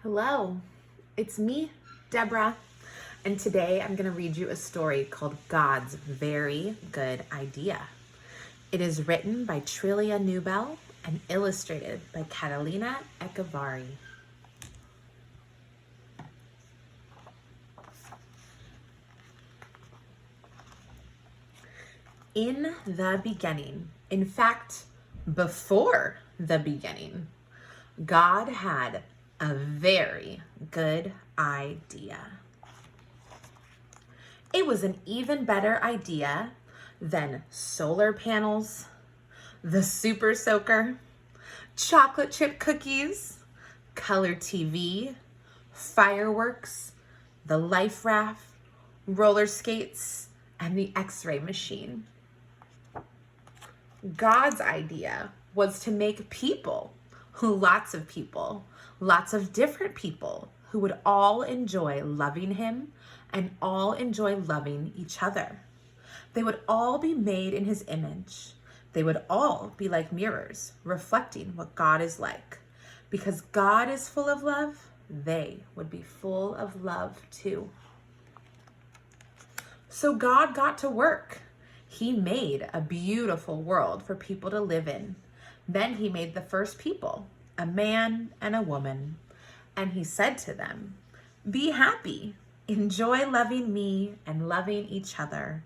Hello, it's me, Deborah, and today I'm going to read you a story called God's Very Good Idea. It is written by Trillia Newbell and illustrated by Catalina Echevarri. In the beginning, in fact, before the beginning, God had a very good idea. It was an even better idea than solar panels, the super soaker, chocolate chip cookies, color TV, fireworks, the life raft, roller skates, and the X-ray machine. God's idea was to make people, lots of people, lots of different people who would all enjoy loving him and all enjoy loving each other. They would all be made in his image. They would all be like mirrors, reflecting what God is like. Because God is full of love, they would be full of love too. So God got to work. He made a beautiful world for people to live in. Then he made the first people, a man and a woman. And he said to them, "Be happy, enjoy loving me and loving each other.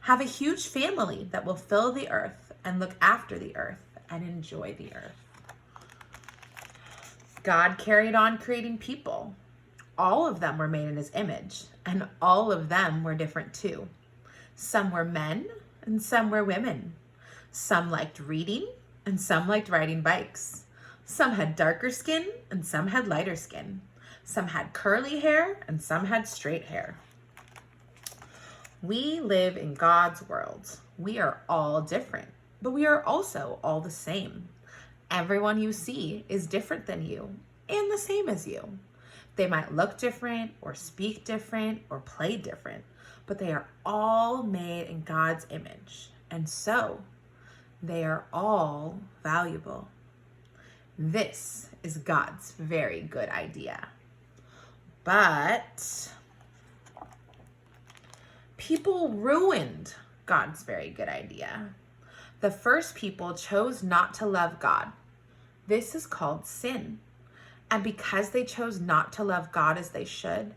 Have a huge family that will fill the earth and look after the earth and enjoy the earth." God carried on creating people. All of them were made in his image, and all of them were different too. Some were men and some were women. Some liked reading and some liked riding bikes. Some had darker skin and some had lighter skin. Some had curly hair and some had straight hair. We live in God's world. We are all different, but we are also all the same. Everyone you see is different than you and the same as you. They might look different or speak different or play different, but they are all made in God's image, and so they are all valuable. This is God's very good idea. But people ruined God's very good idea. The first people chose not to love God. This is called sin. And because they chose not to love God as they should,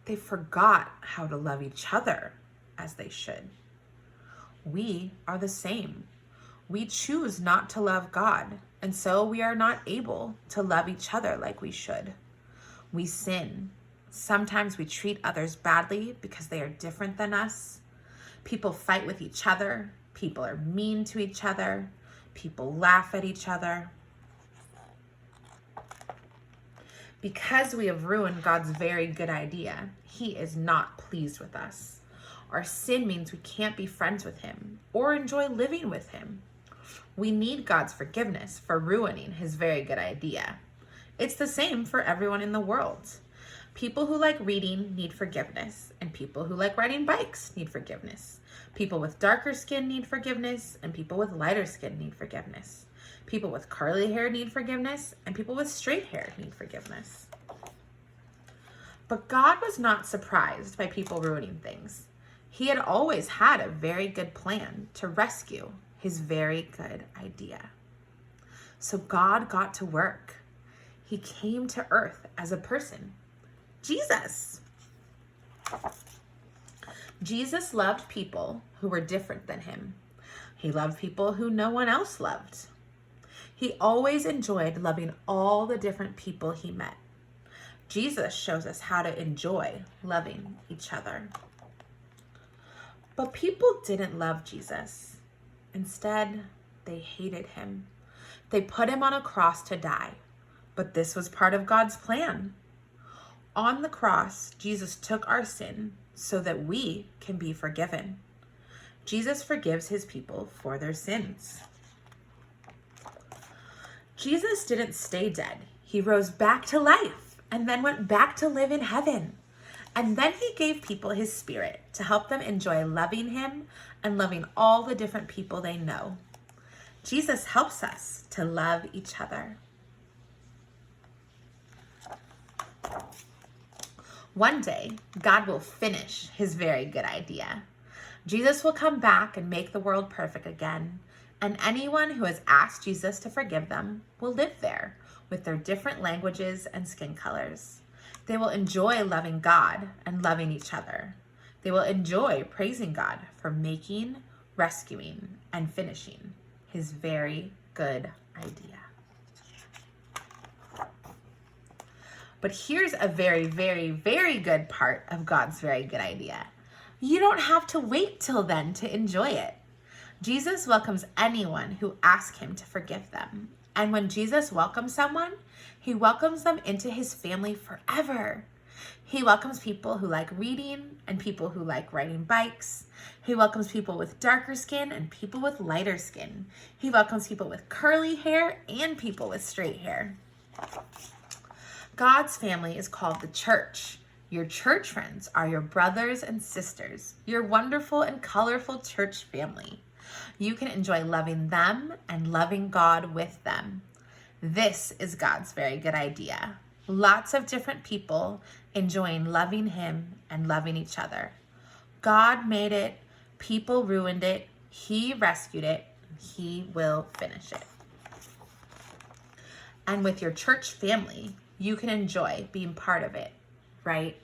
they forgot how to love each other as they should. We are the same. We choose not to love God, and so we are not able to love each other like we should. We sin. Sometimes we treat others badly because they are different than us. People fight with each other. People are mean to each other. People laugh at each other. Because we have ruined God's very good idea, he is not pleased with us. Our sin means we can't be friends with him or enjoy living with him. We need God's forgiveness for ruining his very good idea. It's the same for everyone in the world. People who like reading need forgiveness, and people who like riding bikes need forgiveness. People with darker skin need forgiveness, and people with lighter skin need forgiveness. People with curly hair need forgiveness, and people with straight hair need forgiveness. But God was not surprised by people ruining things. He had always had a very good plan to rescue his very good idea. So God got to work. He came to earth as a person, Jesus. Jesus loved people who were different than him. He loved people who no one else loved. He always enjoyed loving all the different people he met. Jesus shows us how to enjoy loving each other. But people didn't love Jesus. Instead, they hated him. They put him on a cross to die. But this was part of God's plan. On the cross, Jesus took our sin so that we can be forgiven. Jesus forgives his people for their sins. Jesus didn't stay dead. He rose back to life and then went back to live in heaven. And then he gave people his spirit to help them enjoy loving him and loving all the different people they know. Jesus helps us to love each other. One day, God will finish his very good idea. Jesus will come back and make the world perfect again, and anyone who has asked Jesus to forgive them will live there with their different languages and skin colors. They will enjoy loving God and loving each other. They will enjoy praising God for making, rescuing, and finishing his very good idea. But here's a very, very, very good part of God's very good idea. You don't have to wait till then to enjoy it. Jesus welcomes anyone who asks him to forgive them. And when Jesus welcomes someone, he welcomes them into his family forever. He welcomes people who like reading and people who like riding bikes. He welcomes people with darker skin and people with lighter skin. He welcomes people with curly hair and people with straight hair. God's family is called the church. Your church friends are your brothers and sisters, your wonderful and colorful church family. You can enjoy loving them and loving God with them. This is God's very good idea. Lots of different people enjoying loving him and loving each other. God made it, people ruined it, he rescued it, he will finish it. And with your church family, you can enjoy being part of it right